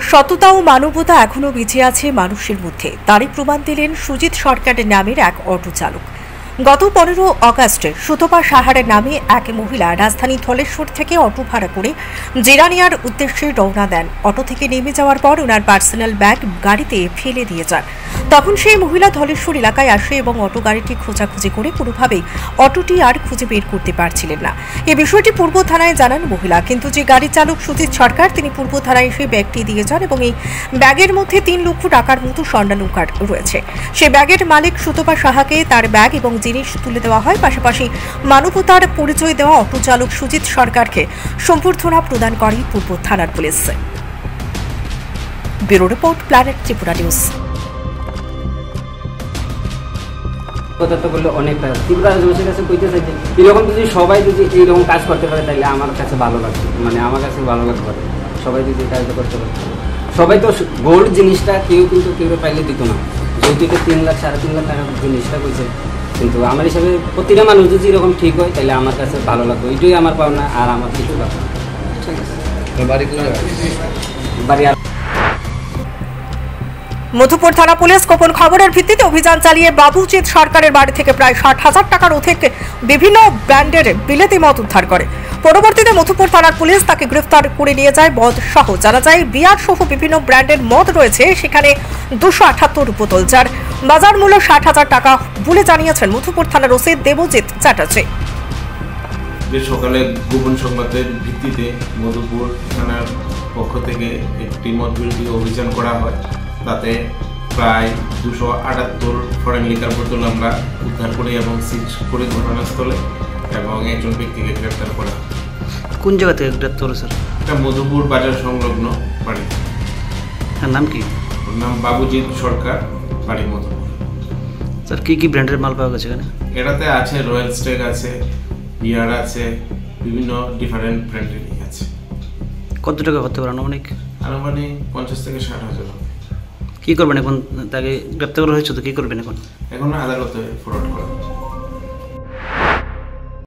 সততা ও মানবতা এখনো বেঁচে আছে মানুষের মধ্যে, তারই প্রমাণ দিলেন সুজিত সরকারের নামের এক অটো চালক। গত 15 অগাস্টে সুতপা সাহারের নামে এক মহিলা রাজধানী ধলেশ্বর থেকে অটো ভাড়া করে জিরানিয়ার উদ্দেশ্যে রওনা দেন। অটো থেকে নেমে যাওয়ার পর ওনার পার্সোনাল ব্যাগ গাড়িতে ফেলে দিয়ে যান। তখন সেই মহিলা ধলেশ্বর এলাকায় আসে এবং অটো গাড়িটি খোঁজাখুঁজি করে কোনোভাবেই অটোটি আর খুঁজে বের করতে পারছিলেন না। এই বিষয়টি পূর্ব থানায় জানান মহিলা, কিন্তু যে গাড়ি চালক সুজিত সরকার তিনি পূর্ব থানায় এসে ব্যাগটি দিয়ে যান এবং এই ব্যাগের মধ্যে 3 লক্ষ টাকার মতো স্বর্ণালংকার রয়েছে। সেই ব্যাগের মালিক সুতপা সাহাকে তার ব্যাগ এবং জিনিস তুলে দেওয়া হয়। পাশাপাশি মানবতার পরিচয় দেওয়া অটো চালক সুজিত সরকারকে সম্বর্ধনা প্রদান করে পূর্ব থানার police. Bureau report, planet Tripura news. কথা তো বললে অনেক ত্রিপুরা মানুষের কাছে কইতে চাইছে এরকম যদি সবাই যদি এইরকম কাজ করতে পারে তাহলে আমার কাছে ভালো লাগবে, মানে আমার কাছে ভালো লাগতে পারে সবাই যদি কাজটা করতে পারে। সবাই তো গোল্ড জিনিসটা কেউ কিন্তু কেউ পাইলে দিত না, যদি 3 লাখ 3.5 লাখ টাকার জিনিসটা কইছে, কিন্তু আমার হিসাবে প্রতিটা মানুষ যদি এরকম ঠিক হয় তাহলে আমার কাছে ভালো লাগবে। এইটাই আমার পাওনা আর আমার কিছু লাগবে। ঠিক আছে, বাড়ি মধুপুর থানা পুলিশ গোপন খবরের ভিত্তিতে অভিযান চালিয়ে বাবুজিৎ সরকারের বাড়ি থেকে প্রায় 60,000 টাকার অধিক বিভিন্ন ব্র্যান্ডের বিলেতি মদ উদ্ধার করে। পরবর্তীতে মধুপুর থানার পুলিশ তাকে গ্রেফতার করে নিয়ে যায়। মদ সহ জানা যায় বিয়ার সহ বিভিন্ন ব্র্যান্ডের মদ রয়েছে সেখানে 278 বোতল, যার বাজার মূল্য 60,000 টাকা বলে জানিয়েছেন মধুপুর থানার ওসি দেবজিৎ চ্যাটার্জি। সকালে গোপন সংবাদের ভিত্তিতে মধুপুর থানার পক্ষ থেকে একটি মদ বিরোধী অভিযান করা হয়। তাতে প্রায় 278 ফরেন লিকার বোতল আমরা উদ্ধার করি এবং সিজ করি ঘটনাস্থলে এবং একজন ব্যক্তিকে গ্রেপ্তার করা। কোন জায়গা থেকে গ্রেপ্তার হলো স্যার? এটা মধুপুর বাজার সংলগ্ন বাড়ি। তার নাম কি? ওর নাম বাবুজিৎ সরকার, বাড়ি মধুপুর। স্যার কি কি ব্র্যান্ডের মাল পাওয়া গেছে এখানে? এটাতে আছে রয়্যাল স্টেক আছে, বিয়ার আছে, বিভিন্ন ডিফারেন্ট ব্র্যান্ডের আছে। কত টাকা হতে পারে আনুমানিক? আনুমানিক 50 থেকে 60,000 হবে। কী করবেন এখন? তাকে গ্রেপ্তার করা হয়েছে তো কী করবেন এখন? এখন আদালতে ফরওয়ার্ড করা।